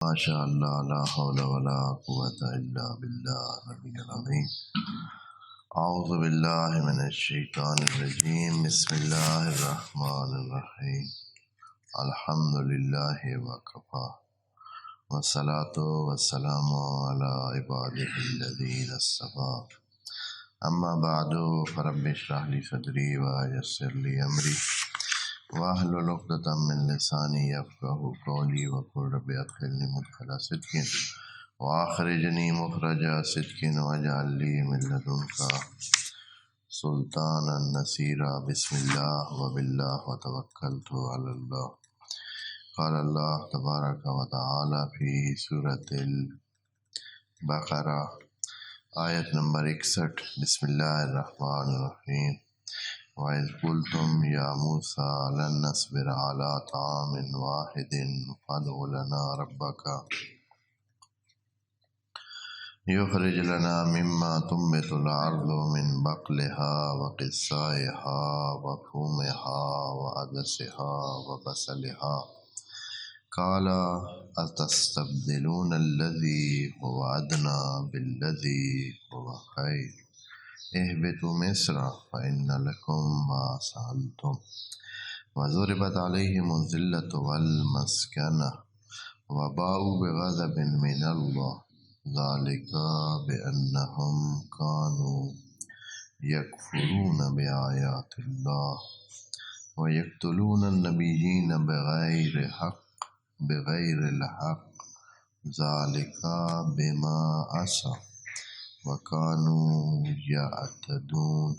ماشاء اللہ لا حول ولا قوۃ الا باللہ العلی العظیم اعوذ باللہ من الشیطان الرجیم بسم اللہ الرحمن الرحیم الحمد للہ وکفی والصلاۃ والسلام علی عبادہ الذین اصطفی اما بعد فرب اشرح لی صدری ویسر لی امری واحلل عقدۃ من لسانی یفقہوا قولی وقل رب ادخلنی مدخل صدق واخرجنی مخرج صدق واجعل لی من لدنک سلطانا نصیرا بسم اللہ وباللہ وتوکلت علی اللہ قال اللہ تبارک و تعالی فی سورۃ البقرہ آیت نمبر 61 بسم اللہ الرحمن الرحیم وَإِذْ قُلْتُمْ يَا مُوسَىٰ لَن نَّصْبِرَ عَلَىٰ طَعَامٍ وَاحِدٍ فَادْعُ لَنَا رَبَّكَ يُخْرِجْ لَنَا مِمَّا تُنبِتُ الْأَرْضُ مِن بَقْلِهَا وَقِثَّائِهَا وَفُومِهَا وَعَدَسِهَا وَبَصَلِهَا قَالَ أَتَسْتَبْدِلُونَ الَّذِي هُوَ أَدْنَىٰ بِالَّذِي هُوَ خَيْرٌ اهبطوا مصر فإن لكم ما سألتم وضربت عليهم الذلة والمسكنة وباءوا بغضب من الله ذلك بأنهم كانوا يكفرون بآيات الله ويقتلون النبيين بغير الحق ذلك بما عصوا وَكَانُوا يَعْتَدُونَ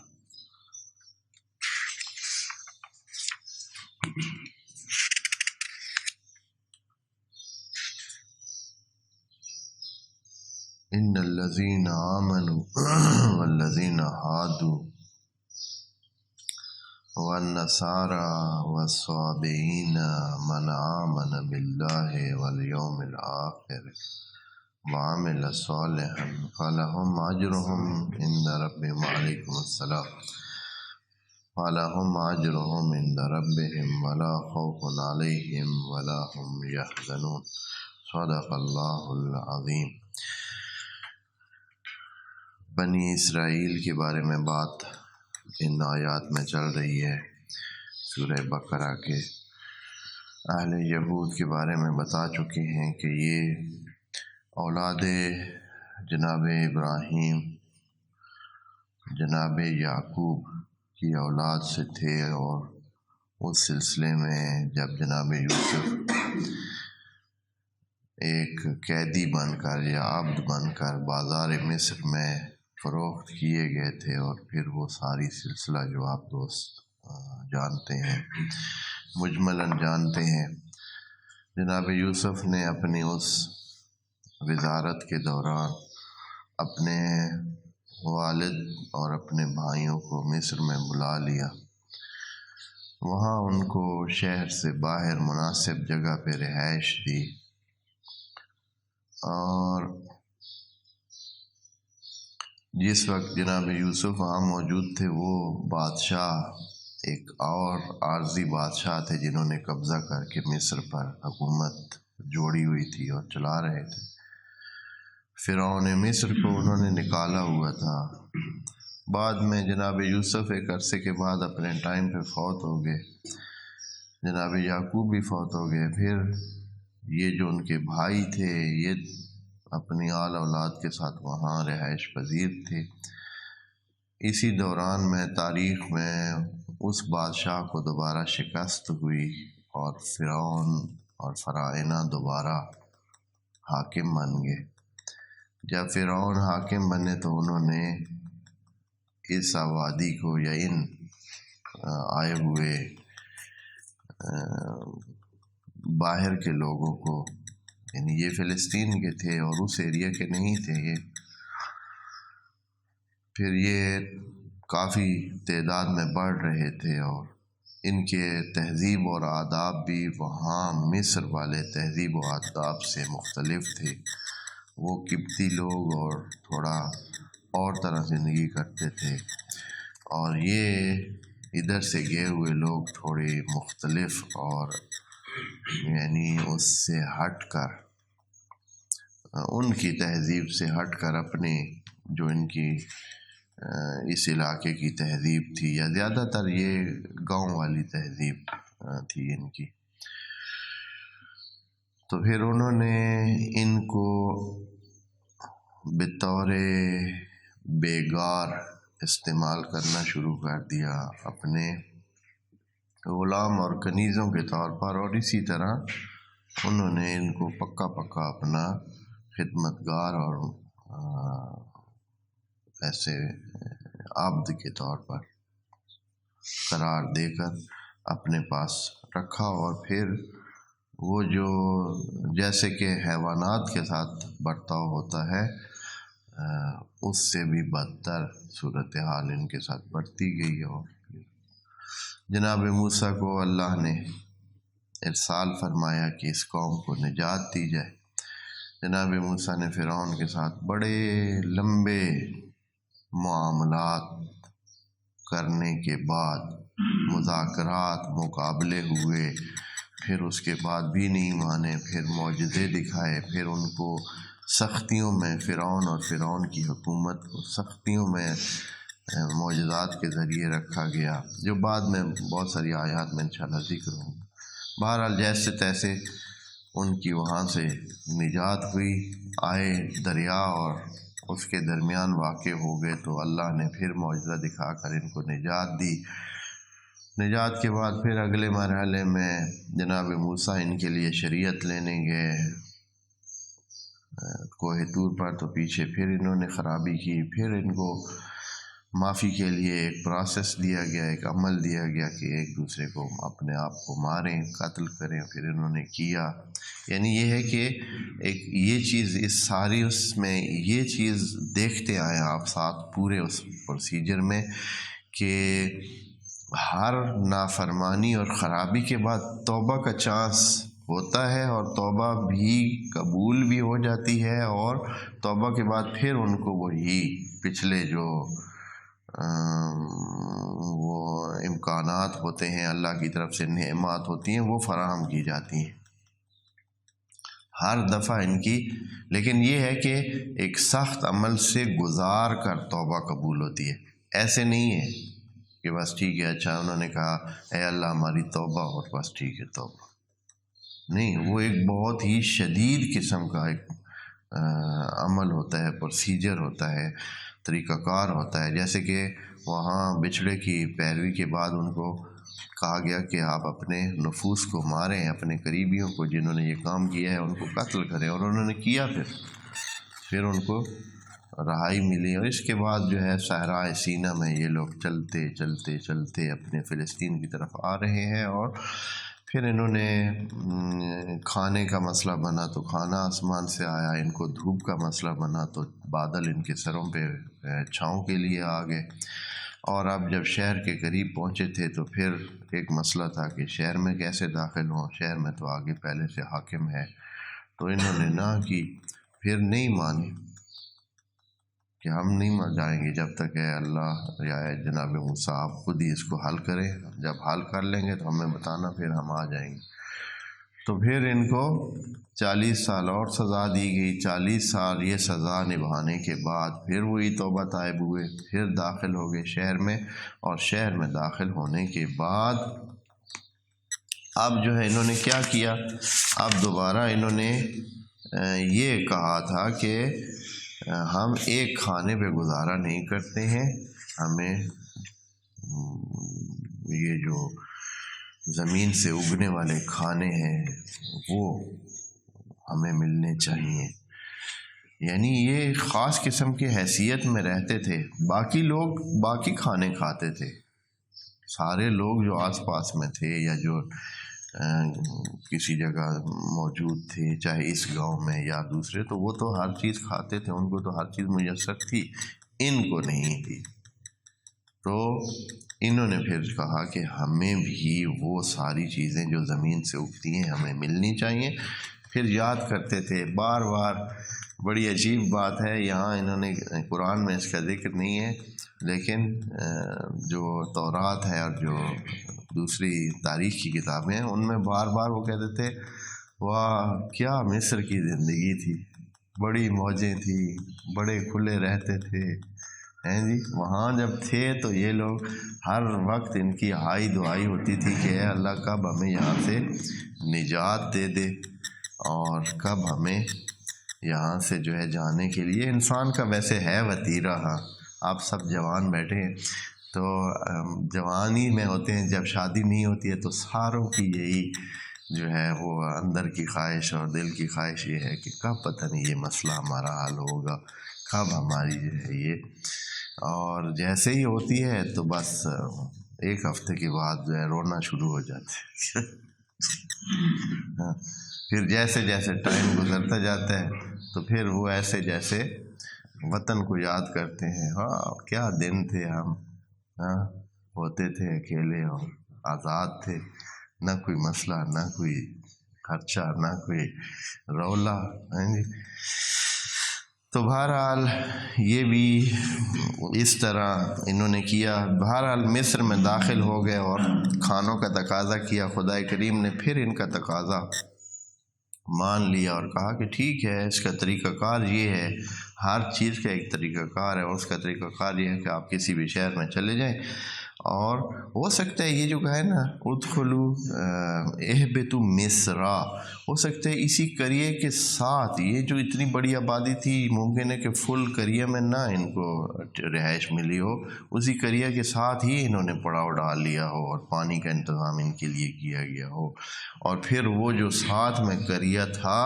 إِنَّ الَّذِينَ آمَنُوا وَالَّذِينَ هَادُوا وَالنَّصَارَى وَالصَّابِئِينَ مَنْ آمَنَ بِاللَّهِ وَالْيَوْمِ الْآخِرِ وعمل صالحا فلهم أجرهم عند ربهم وعليكم السلام فلهم أجرهم عند ربهم ولا خوف عليهم ولا هم يحزنون صدق اللہ العظیم۔ بنی اسرائیل کے بارے میں بات ان آیات میں چل رہی ہے۔ سورہ بقرہ کے اہل یہود کے بارے میں بتا چکے ہیں کہ یہ اولاد جناب ابراہیم جناب یعقوب کی اولاد سے تھے، اور اس سلسلے میں جب جناب یوسف ایک قیدی بن کر یا عبد بن کر بازار مصر میں فروخت کیے گئے تھے، اور پھر وہ ساری سلسلہ جو آپ دوست جانتے ہیں، مجملاً جانتے ہیں، جناب یوسف نے اپنی اس وزارت کے دوران اپنے والد اور اپنے بھائیوں کو مصر میں بلا لیا۔ وہاں ان کو شہر سے باہر مناسب جگہ پہ رہائش دی، اور جس وقت جناب یوسف وہاں موجود تھے، وہ بادشاہ ایک اور عارضی بادشاہ تھے جنہوں نے قبضہ کر کے مصر پر حکومت جوڑی ہوئی تھی اور چلا رہے تھے۔ فرعون مصر کو انہوں نے نکالا ہوا تھا۔ بعد میں جناب یوسف ایک عرصے کے بعد اپنے ٹائم پہ فوت ہو گئے، جناب یعقوب بھی فوت ہو گئے۔ پھر یہ جو ان کے بھائی تھے، یہ اپنی آل اولاد کے ساتھ وہاں رہائش پذیر تھے۔ اسی دوران میں تاریخ میں اس بادشاہ کو دوبارہ شکست ہوئی، اور فرعون اور فراعنہ دوبارہ حاکم بن گئے۔ جب فرعون حاکم بنے تو انہوں نے اس آبادی کو یا ان آئے ہوئے باہر کے لوگوں کو، یعنی یہ فلسطین کے تھے اور اس ایریا کے نہیں تھے، پھر یہ کافی تعداد میں بڑھ رہے تھے، اور ان کے تہذیب اور آداب بھی وہاں مصر والے تہذیب و آداب سے مختلف تھے۔ وہ قبطی لوگ اور تھوڑا اور طرح زندگی کرتے تھے، اور یہ ادھر سے گئے ہوئے لوگ تھوڑے مختلف اور یعنی اس سے ہٹ کر ان کی تہذیب سے ہٹ کر اپنے جو ان کی اس علاقے کی تہذیب تھی، یا زیادہ تر یہ گاؤں والی تہذیب تھی ان کی، تو پھر انہوں نے ان کو بطور بیگار استعمال کرنا شروع کر دیا، اپنے غلام اور کنیزوں کے طور پر، اور اسی طرح انہوں نے ان کو پکا پکا اپنا خدمتگار اور ایسے عبد کے طور پر قرار دے کر اپنے پاس رکھا، اور پھر وہ جو جیسے کہ حیوانات کے ساتھ برتاؤ ہوتا ہے اس سے بھی بدتر صورتحال ان کے ساتھ بڑھتی گئی، اور جناب موسیٰ کو اللہ نے ارسال فرمایا کہ اس قوم کو نجات دی جائے۔ جناب موسیٰ نے فرعون کے ساتھ بڑے لمبے معاملات کرنے کے بعد، مذاکرات، مقابلے ہوئے، پھر اس کے بعد بھی نہیں مانے، پھر معجزے دکھائے، پھر ان کو سختیوں میں، فرعون اور فرعون کی حکومت کو سختیوں میں معجزات کے ذریعے رکھا گیا، جو بعد میں بہت ساری آیات میں انشاءاللہ ذکر ہوں۔ بہرحال جیسے تیسے ان کی وہاں سے نجات ہوئی، آئے دریا اور اس کے درمیان واقع ہو گئے، تو اللہ نے پھر معجزہ دکھا کر ان کو نجات دی۔ نجات کے بعد پھر اگلے مرحلے میں جناب موسیٰ ان کے لیے شریعت لینے گئے کوہ طور پر، تو پیچھے پھر انہوں نے خرابی کی، پھر ان کو معافی کے لیے ایک پروسیس دیا گیا، ایک عمل دیا گیا کہ ایک دوسرے کو اپنے آپ کو ماریں، قتل کریں، پھر انہوں نے کیا۔ یعنی یہ ہے کہ ایک یہ چیز اس ساری اس میں یہ چیز دیکھتے آئے آپ ساتھ پورے اس پروسیجر میں کہ ہر نافرمانی اور خرابی کے بعد توبہ کا چانس ہوتا ہے، اور توبہ بھی قبول بھی ہو جاتی ہے، اور توبہ کے بعد پھر ان کو وہی پچھلے جو وہ امکانات ہوتے ہیں، اللہ کی طرف سے نعمات ہوتی ہیں، وہ فراہم کی جاتی ہیں ہر دفعہ ان کی۔ لیکن یہ ہے کہ ایک سخت عمل سے گزار کر توبہ قبول ہوتی ہے، ایسے نہیں ہے کہ بس ٹھیک ہے، اچھا انہوں نے کہا اے اللہ ہماری توبہ، اور بس ٹھیک ہے توبہ، نہیں، وہ ایک بہت ہی شدید قسم کا ایک عمل ہوتا ہے، پروسیجر ہوتا ہے، طریقہ کار ہوتا ہے۔ جیسے کہ وہاں بچھڑے کی پیروی کے بعد ان کو کہا گیا کہ آپ اپنے نفوس کو ماریں، اپنے قریبیوں کو جنہوں نے یہ کام کیا ہے ان کو قتل کریں، اور انہوں نے کیا، پھر ان کو رہائی ملی، اور اس کے بعد جو ہے صحرائے سینا میں یہ لوگ چلتے چلتے چلتے اپنے فلسطین کی طرف آ رہے ہیں، اور پھر انہوں نے کھانے کا مسئلہ بنا تو کھانا آسمان سے آیا، ان کو دھوپ کا مسئلہ بنا تو بادل ان کے سروں پہ چھاؤں کے لیے آ گئے، اور اب جب شہر کے قریب پہنچے تھے تو پھر ایک مسئلہ تھا کہ شہر میں کیسے داخل ہوں، شہر میں تو آگے پہلے سے حاکم ہے، تو انہوں نے نہ کی، پھر نہیں مانی کہ ہم نہیں جائیں گے جب تک ہے اللہ یا جناب موسیٰ آپ خود ہی اس کو حل کریں، جب حل کر لیں گے تو ہمیں بتانا، پھر ہم آ جائیں گے۔ تو پھر ان کو 40 سال اور سزا دی گئی، 40 سال یہ سزا نبھانے کے بعد پھر وہی توبہ طائب ہوئے، پھر داخل ہو گئے شہر میں، اور شہر میں داخل ہونے کے بعد اب جو ہے انہوں نے کیا کیا، اب دوبارہ انہوں نے یہ کہا تھا کہ ہم ایک کھانے پہ گزارا نہیں کرتے ہیں، ہمیں یہ جو زمین سے اگنے والے کھانے ہیں وہ ہمیں ملنے چاہیے۔ یعنی یہ خاص قسم کی حیثیت میں رہتے تھے، باقی لوگ باقی کھانے کھاتے تھے، سارے لوگ جو آس پاس میں تھے یا جو کسی جگہ موجود تھے، چاہے اس گاؤں میں یا دوسرے، تو وہ تو ہر چیز کھاتے تھے، ان کو تو ہر چیز میسر تھی، ان کو نہیں تھی۔ تو انہوں نے پھر کہا کہ ہمیں بھی وہ ساری چیزیں جو زمین سے اگتی ہیں ہمیں ملنی چاہیے، پھر یاد کرتے تھے بار بار۔ بڑی عجیب بات ہے، یہاں انہوں نے قرآن میں اس کا ذکر نہیں ہے، لیکن جو تورات ہے اور جو دوسری تاریخ کی کتابیں ہیں ان میں بار بار وہ کہتے تھے واہ کیا مصر کی زندگی تھی، بڑی موجیں تھیں، بڑے کھلے رہتے تھے، ہیں جی۔ وہاں جب تھے تو یہ لوگ ہر وقت ان کی ہائی دعائی ہوتی تھی کہ اے اللہ کب ہمیں یہاں سے نجات دے دے، اور کب ہمیں یہاں سے جو ہے جانے کے لیے۔ انسان کا ویسے ہے وتیرہ، ہاں آپ سب جوان بیٹھے ہیں تو جوانی میں ہوتے ہیں، جب شادی نہیں ہوتی ہے تو ساروں کی یہی جو ہے وہ اندر کی خواہش اور دل کی خواہش یہ ہے کہ کب پتہ نہیں یہ مسئلہ ہمارا حل ہوگا، کب ہماری جو ہے یہ، اور جیسے ہی ہوتی ہے تو بس ایک ہفتے کے بعد جو ہے رونا شروع ہو جاتے ہیں۔ پھر جیسے جیسے ٹائم گزرتا جاتا ہے تو پھر وہ ایسے جیسے وطن کو یاد کرتے ہیں، ہاں کیا دن تھے ہم، ہاں ہوتے تھے اکیلے اور آزاد تھے، نہ کوئی مسئلہ، نہ کوئی خرچہ، نہ کوئی رولا، ہیں جی۔ تو بہرحال یہ بھی اس طرح انہوں نے کیا۔ بہرحال مصر میں داخل ہو گئے اور کھانوں کا تقاضا کیا۔ خدا کریم نے پھر ان کا تقاضا مان لیا اور کہا کہ ٹھیک ہے، اس کا طریقہ کار یہ ہے، ہر چیز کا ایک طریقہ کار ہے، اور اس کا طریقہ کار یہ ہے کہ آپ کسی بھی شہر میں چلے جائیں، اور ہو سکتا ہے یہ جو کہا ہے نا ادخلوا اہبتوا مصر، ہو سکتا ہے اسی قریے کے ساتھ، یہ جو اتنی بڑی آبادی تھی ممکن ہے کہ فل قریے میں نہ ان کو رہائش ملی ہو، اسی قریے کے ساتھ ہی انہوں نے پڑاؤ ڈال لیا ہو اور پانی کا انتظام ان کے لیے کیا گیا ہو، اور پھر وہ جو ساتھ میں قریہ تھا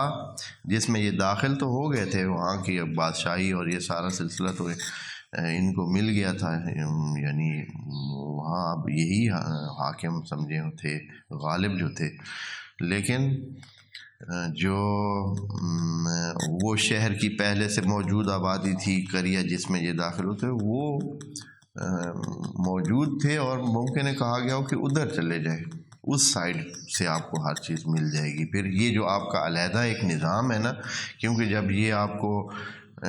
جس میں یہ داخل تو ہو گئے تھے، وہاں کی بادشاہی اور یہ سارا سلسلہ تو ان کو مل گیا تھا، یعنی وہاں اب یہی حاکم سمجھے تھے، غالب جو تھے، لیکن جو وہ شہر کی پہلے سے موجود آبادی تھی، قریہ جس میں یہ داخل ہوتے، وہ موجود تھے، اور ممکن ہے کہا گیا ہو کہ ادھر چلے جائیں، اس سائڈ سے آپ کو ہر چیز مل جائے گی۔ پھر یہ جو آپ کا علیحدہ ایک نظام ہے نا، کیونکہ جب یہ آپ کو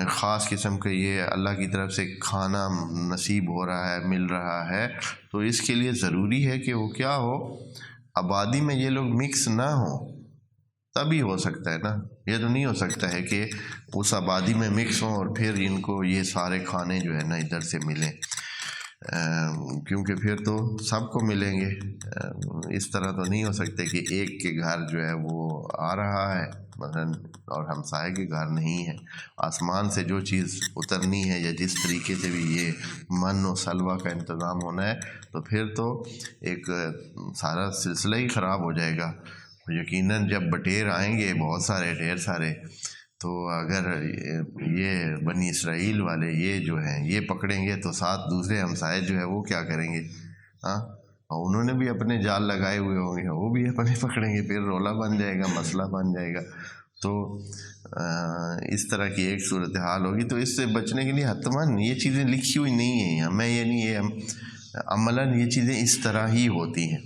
خاص قسم کا یہ اللہ کی طرف سے کھانا نصیب ہو رہا ہے، مل رہا ہے، تو اس کے لیے ضروری ہے کہ وہ کیا ہو، آبادی میں یہ لوگ مکس نہ ہوں، تبھی ہو سکتا ہے نا۔ یہ تو نہیں ہو سکتا ہے کہ اس آبادی میں مکس ہوں اور پھر ان کو یہ سارے کھانے جو ہے نا ادھر سے ملیں، کیونکہ پھر تو سب کو ملیں گے۔ اس طرح تو نہیں ہو سکتے کہ ایک کے گھر جو ہے وہ آ رہا ہے مثلا اور ہمسائے کے گھر نہیں ہے۔ آسمان سے جو چیز اترنی ہے یا جس طریقے سے بھی یہ من و سلوہ کا انتظام ہونا ہے، تو پھر تو ایک سارا سلسلہ ہی خراب ہو جائے گا۔ یقیناً جب بٹیر آئیں گے بہت سارے، ڈھیر سارے، تو اگر یہ بنی اسرائیل والے یہ جو ہیں یہ پکڑیں گے تو ساتھ دوسرے ہمسائے جو ہے وہ کیا کریں گے؟ ہاں، اور انہوں نے بھی اپنے جال لگائے ہوئے ہوں گے، وہ بھی اپنے پکڑیں گے، پھر رولا بن جائے گا، مسئلہ بن جائے گا۔ تو اس طرح کی ایک صورتحال ہوگی۔ تو اس سے بچنے کے لیے حتماً یہ چیزیں لکھی ہوئی نہیں ہیں، ہمیں یہ نہیں ہے، عملاً یہ چیزیں اس طرح ہی ہوتی ہیں۔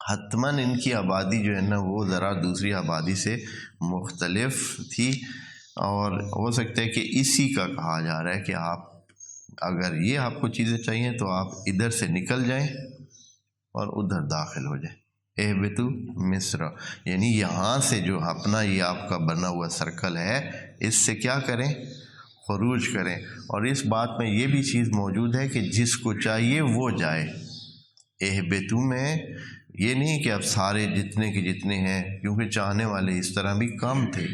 حتماً ان کی آبادی جو ہے نا وہ ذرا دوسری آبادی سے مختلف تھی، اور ہو سکتا ہے کہ اسی کا کہا جا رہا ہے کہ آپ اگر یہ آپ کو چیزیں چاہیے تو آپ ادھر سے نکل جائیں اور ادھر داخل ہو جائیں، اہبتوا مصر، یعنی یہاں سے جو اپنا یہ آپ کا بنا ہوا سرکل ہے اس سے کیا کریں، خروج کریں۔ اور اس بات میں یہ بھی چیز موجود ہے کہ جس کو چاہیے وہ جائے۔ اہبتوا میں یہ نہیں کہ اب سارے جتنے کے جتنے ہیں، کیونکہ چاہنے والے اس طرح بھی کم تھے،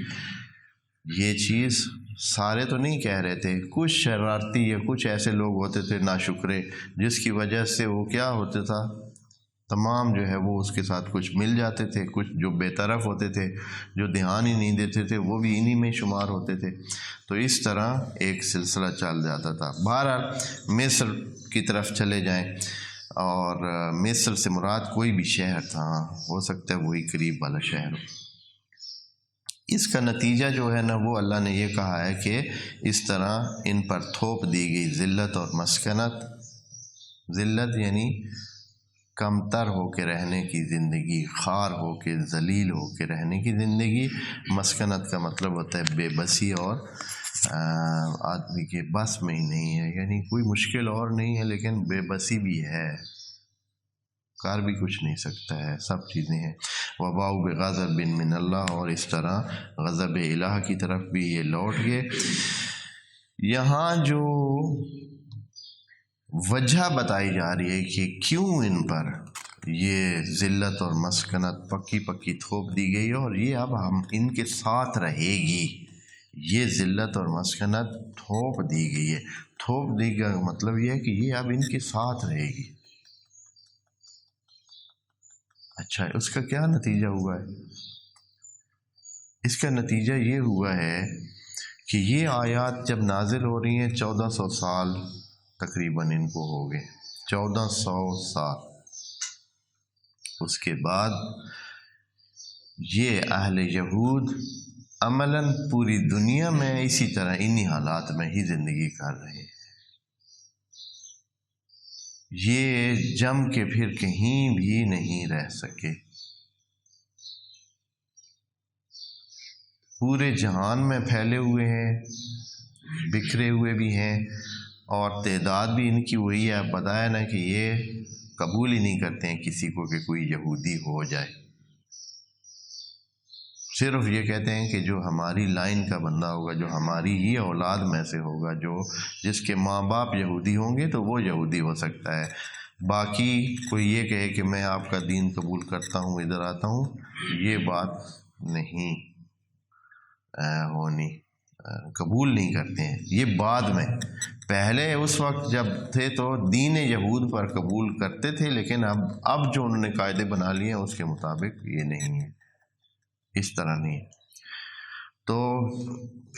یہ چیز سارے تو نہیں کہہ رہے تھے، کچھ شرارتی یا کچھ ایسے لوگ ہوتے تھے ناشکرے، جس کی وجہ سے وہ کیا ہوتا تھا، تمام جو ہے وہ اس کے ساتھ کچھ مل جاتے تھے، کچھ جو بے طرف ہوتے تھے، جو دھیان ہی نہیں دیتے تھے، وہ بھی انہی میں شمار ہوتے تھے۔ تو اس طرح ایک سلسلہ چل جاتا تھا۔ بہرحال مصر کی طرف چلے جائیں، اور مصر سے مراد کوئی بھی شہر تھا، ہو سکتا ہے وہی قریب والا شہر ہو۔ اس کا نتیجہ جو ہے نا وہ اللہ نے یہ کہا ہے کہ اس طرح ان پر تھوپ دی گئی ذلت اور مسکنت۔ ذلت یعنی کمتر ہو کے رہنے کی زندگی، خوار ہو کے، ذلیل ہو کے رہنے کی زندگی۔ مسکنت کا مطلب ہوتا ہے بے بسی، اور آدمی کے بس میں ہی نہیں ہے، یعنی کوئی مشکل اور نہیں ہے لیکن بے بسی بھی ہے۔ کر بھی کچھ نہیں سکتا ہے، سب چیزیں ہیں۔ وباؤ بغضب من اللہ، اور اس طرح غضب الہ کی طرف بھی یہ لوٹ گئے۔ یہاں جو وجہ بتائی جا رہی ہے کہ کیوں ان پر یہ ذلت اور مسکنت پکی پکی تھوپ دی گئی، اور یہ اب ہم ان کے ساتھ رہے گی، یہ ذلت اور مسکنت تھوپ دی گئی ہے۔ تھوپ دی کا مطلب یہ ہے کہ یہ اب ان کے ساتھ رہے گی۔ اچھا، اس کا کیا نتیجہ ہوا ہے؟ اس کا نتیجہ یہ ہوا ہے کہ یہ آیات جب نازل ہو رہی ہیں 1400 سال تقریباً ان کو ہو گئے، 1400 سال۔ اس کے بعد یہ اہل یہود عملاً پوری دنیا میں اسی طرح انہی حالات میں ہی زندگی کر رہے ہیں۔ یہ جم کے پھر کہیں بھی نہیں رہ سکے، پورے جہان میں پھیلے ہوئے ہیں، بکھرے ہوئے بھی ہیں، اور تعداد بھی ان کی وہی ہے۔ بتایا نا کہ یہ قبول ہی نہیں کرتے ہیں کسی کو کہ کوئی یہودی ہو جائے، صرف یہ کہتے ہیں کہ جو ہماری لائن کا بندہ ہوگا، جو ہماری ہی اولاد میں سے ہوگا، جس کے ماں باپ یہودی ہوں گے تو وہ یہودی ہو سکتا ہے۔ باقی کوئی یہ کہے کہ میں آپ کا دین قبول کرتا ہوں، ادھر آتا ہوں، یہ بات نہیں ہونی، قبول نہیں کرتے ہیں۔ یہ بعد میں، پہلے اس وقت جب تھے تو دین یہود پر قبول کرتے تھے، لیکن اب جو انہوں نے قاعدے بنا لیے ہیں اس کے مطابق یہ نہیں ہے، اس طرح نہیں۔ تو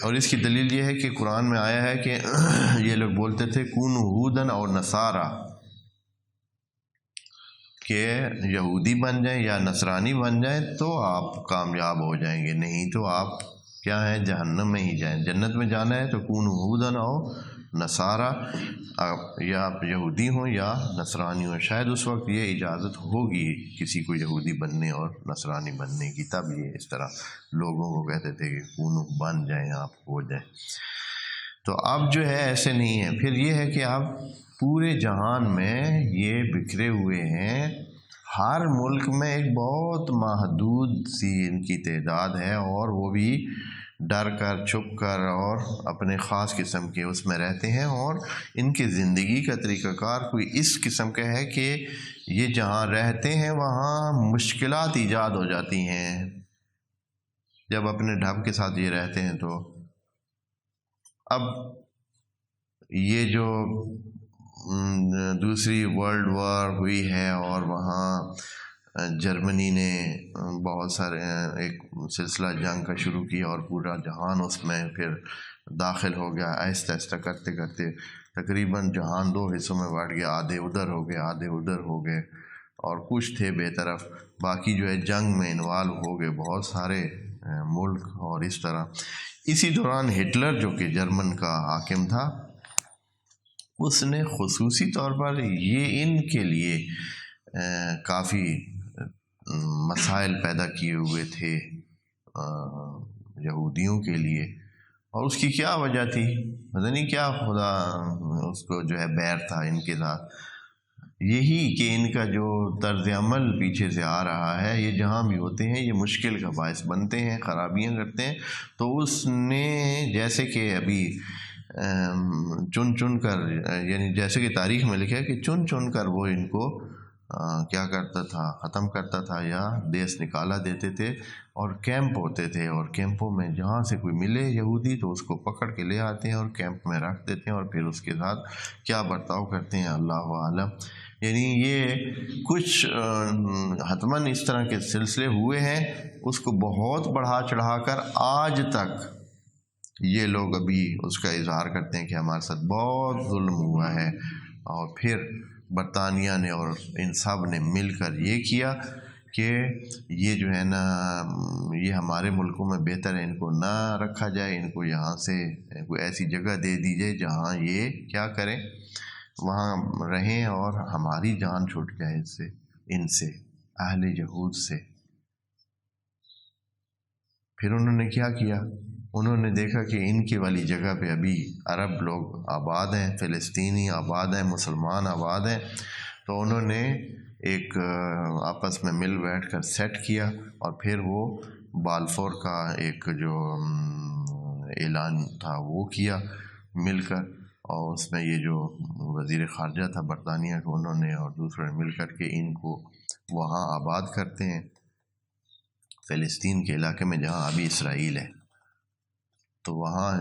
اور اس کی دلیل یہ ہے کہ قرآن میں آیا ہے کہ یہ لوگ بولتے تھے کونوا ہودن اور نصارا، کہ یہودی بن جائیں یا نصرانی بن جائیں تو آپ کامیاب ہو جائیں گے، نہیں تو آپ کیا ہیں، جہنم میں ہی جائیں۔ جنت میں جانا ہے تو کونوا ہودن اور نصارا، یا آپ یہودی ہوں یا نصرانی ہوں۔ شاید اس وقت یہ اجازت ہوگی کسی کو یہودی بننے اور نصرانی بننے کی، تب یہ اس طرح لوگوں کو کہتے تھے کہ کونوا بن جائیں، آپ ہو جائیں۔ تو اب جو ہے ایسے نہیں ہے۔ پھر یہ ہے کہ اب پورے جہان میں یہ بکھرے ہوئے ہیں، ہر ملک میں ایک بہت محدود سی ان کی تعداد ہے، اور وہ بھی ڈر کر، چھپ کر، اور اپنے خاص قسم کے اس میں رہتے ہیں، اور ان کی زندگی کا طریقہ کار کوئی اس قسم کا ہے کہ یہ جہاں رہتے ہیں وہاں مشکلات ایجاد ہو جاتی ہیں جب اپنے ڈھب کے ساتھ یہ رہتے ہیں۔ تو اب یہ جو دوسری ورلڈ وار ہوئی ہے اور وہاں جرمنی نے بہت سارے ایک سلسلہ جنگ کا شروع کیا، اور پورا جہان اس میں پھر داخل ہو گیا، آہستہ آہستہ کرتے کرتے تقریباً جہان دو حصوں میں بانٹ گیا، آدھے ادھر ہو گئے، آدھے ادھر ہو گئے، اور کچھ تھے بے طرف، باقی جو ہے جنگ میں انوالو ہو گئے بہت سارے ملک۔ اور اس طرح اسی دوران ہٹلر جو کہ جرمن کا حاکم تھا، اس نے خصوصی طور پر یہ ان کے لیے کافی مسائل پیدا کیے ہوئے تھے یہودیوں کے لیے، اور اس کی کیا وجہ تھی پتہ نہیں، کیا خدا اس کو جو ہے بیر تھا ان کے ساتھ، یہی کہ ان کا جو طرز عمل پیچھے سے آ رہا ہے، یہ جہاں بھی ہوتے ہیں یہ مشکل کا باعث بنتے ہیں، خرابیاں کرتے ہیں۔ تو اس نے جیسے کہ ابھی چن چن کر، یعنی جیسے کہ تاریخ میں لکھا ہے کہ چن چن کر وہ ان کو کیا کرتا تھا، ختم کرتا تھا یا دیس نکالا دیتے تھے، اور کیمپ ہوتے تھے، اور کیمپوں میں جہاں سے کوئی ملے یہودی تو اس کو پکڑ کے لے آتے ہیں اور کیمپ میں رکھ دیتے ہیں، اور پھر اس کے ساتھ کیا برتاؤ کرتے ہیں اللہ عالم۔ یعنی یہ کچھ حتماً اس طرح کے سلسلے ہوئے ہیں، اس کو بہت بڑھا چڑھا کر آج تک یہ لوگ ابھی اس کا اظہار کرتے ہیں کہ ہمارے ساتھ بہت ظلم ہوا ہے، اور پھر برطانیہ نے اور ان سب نے مل کر یہ کیا کہ یہ جو ہے نا، یہ ہمارے ملکوں میں بہتر ہے ان کو نہ رکھا جائے، ان کو یہاں سے کوئی ایسی جگہ دے دی جائے جہاں یہ کیا کریں، وہاں رہیں، اور ہماری جان چھوٹ جائے اس سے، ان سے، اہل یہود سے۔ پھر انہوں نے کیا کیا، انہوں نے دیکھا کہ ان کی والی جگہ پہ ابھی عرب لوگ آباد ہیں، فلسطینی آباد ہیں، مسلمان آباد ہیں، تو انہوں نے ایک آپس میں مل بیٹھ کر سیٹ کیا، اور پھر وہ بالفور کا ایک جو اعلان تھا وہ کیا مل کر، اور اس میں یہ جو وزیر خارجہ تھا برطانیہ کا انہوں نے اور دوسرے مل کر کے ان کو وہاں آباد کرتے ہیں فلسطین کے علاقے میں جہاں ابھی اسرائیل ہے۔ تو وہاں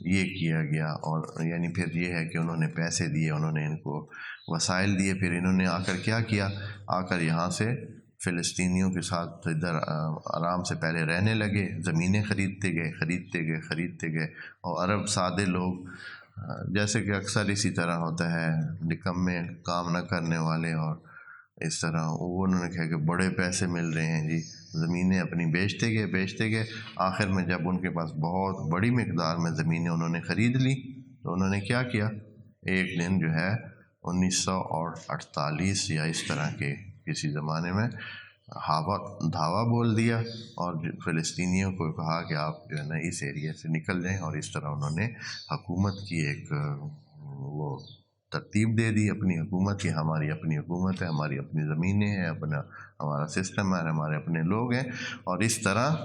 یہ کیا گیا، اور یعنی پھر یہ ہے کہ انہوں نے پیسے دیے، انہوں نے ان کو وسائل دیے، پھر انہوں نے آ کر کیا کیا، آ کر یہاں سے فلسطینیوں کے ساتھ ادھر آرام سے پہلے رہنے لگے، زمینیں خریدتے گئے، اور عرب سادے لوگ جیسے کہ اکثر اسی طرح ہوتا ہے، نکمے کام نہ کرنے والے، اور اس طرح وہ انہوں نے کہا کہ بڑے پیسے مل رہے ہیں جی، زمینیں اپنی بیچتے گئے، آخر میں جب ان کے پاس بہت بڑی مقدار میں زمینیں انہوں نے خرید لی تو انہوں نے کیا کیا، ایک دن جو ہے 1948 یا اس طرح کے کسی زمانے میں دھاوا بول دیا، اور فلسطینیوں کو کہا کہ آپ جو ہے نا اس ایریا سے نکل جائیں، اور اس طرح انہوں نے حکومت کی ایک وہ ترتیب دے دی اپنی حکومت کی، ہماری اپنی حکومت ہے، ہماری اپنی زمینیں ہیں، ہمارا سسٹم ہے، ہمارے اپنے لوگ ہیں، اور اس طرح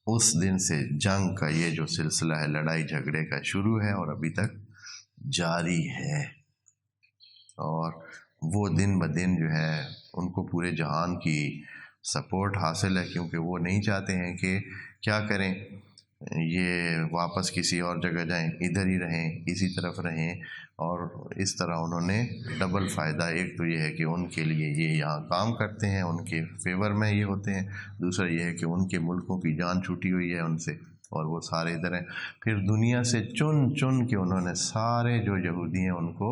اس دن سے جنگ کا یہ جو سلسلہ ہے لڑائی جھگڑے کا شروع ہے، اور ابھی تک جاری ہے، اور وہ دن بدن جو ہے ان کو پورے جہان کی سپورٹ حاصل ہے، کیونکہ وہ نہیں چاہتے ہیں کہ کیا کریں، یہ واپس کسی اور جگہ جائیں، ادھر ہی رہیں، اسی طرف رہیں، اور اس طرح انہوں نے ڈبل فائدہ، ایک تو یہ ہے کہ ان کے لیے یہ یہاں کام کرتے ہیں، ان کے فیور میں یہ ہوتے ہیں، دوسرا یہ ہے کہ ان کے ملکوں کی جان چھوٹی ہوئی ہے ان سے، اور وہ سارے ادھر ہیں، پھر دنیا سے چن کے انہوں نے سارے جو یہودی ہیں ان کو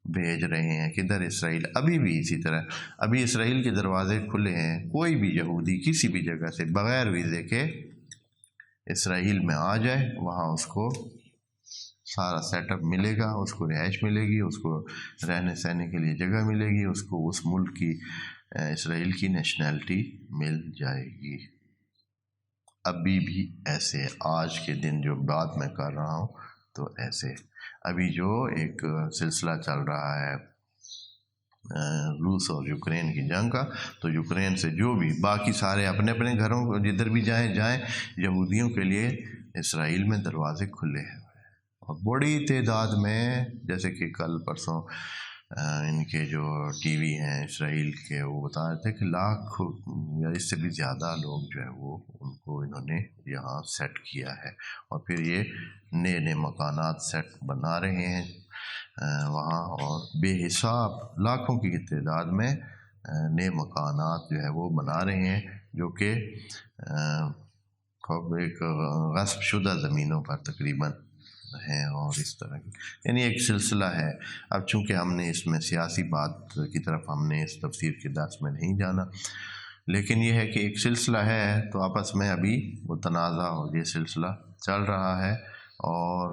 بھیج رہے ہیں کدھر، اسرائیل۔ ابھی بھی اسی طرح ابھی اسرائیل کے دروازے کھلے ہیں، کوئی بھی یہودی کسی بھی جگہ سے بغیر ویزے کے اسرائیل میں آ جائے، وہاں اس کو سارا سیٹ اپ ملے گا، اس کو رہائش ملے گی، اس کو رہنے سہنے کے لیے جگہ ملے گی، اس کو اس ملک کی اسرائیل کی نیشنلٹی مل جائے گی۔ ابھی بھی ایسے آج کے دن جو بات میں کر رہا ہوں تو ایسے ابھی جو ایک سلسلہ چل رہا ہے روس اور یوکرین کی جنگ کا، تو یوکرین سے جو بھی باقی سارے اپنے اپنے گھروں کو جدھر بھی جائیں، یہودیوں کے لیے اسرائیل میں دروازے کھلے ہیں، اور بڑی تعداد میں، جیسے کہ کل پرسوں ان کے جو ٹی وی ہیں اسرائیل کے، وہ بتا رہے تھے کہ لاکھ یا اس سے بھی زیادہ لوگ جو ہے وہ ان کو انہوں نے یہاں سیٹ کیا ہے، اور پھر یہ نئے مکانات سیٹ بنا رہے ہیں وہاں، اور بے حساب لاکھوں کی تعداد میں نئے مکانات جو ہے وہ بنا رہے ہیں، جو کہ ایک غصب شدہ زمینوں پر تقریباً ہیں، اور اس طرح کی یعنی ایک سلسلہ ہے۔ اب چونکہ ہم نے اس میں سیاسی بات کی طرف ہم نے اس تفسیر کے درس میں نہیں جانا، لیکن یہ ہے کہ ایک سلسلہ ہے، تو آپس میں ابھی وہ تنازع اور یہ سلسلہ چل رہا ہے، اور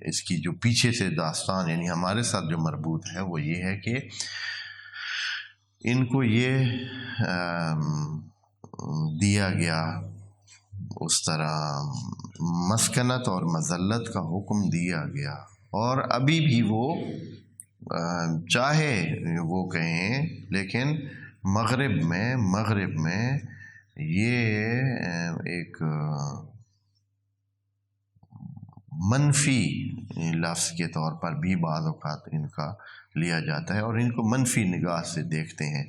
اس کی جو پیچھے سے داستان یعنی ہمارے ساتھ جو مربوط ہے وہ یہ ہے کہ ان کو یہ دیا گیا اس طرح مسکنت اور مذلت کا حکم دیا گیا، اور ابھی بھی وہ چاہے وہ کہیں، لیکن مغرب میں یہ ایک منفی لفظ کے طور پر بھی بعض اوقات ان کا لیا جاتا ہے، اور ان کو منفی نگاہ سے دیکھتے ہیں،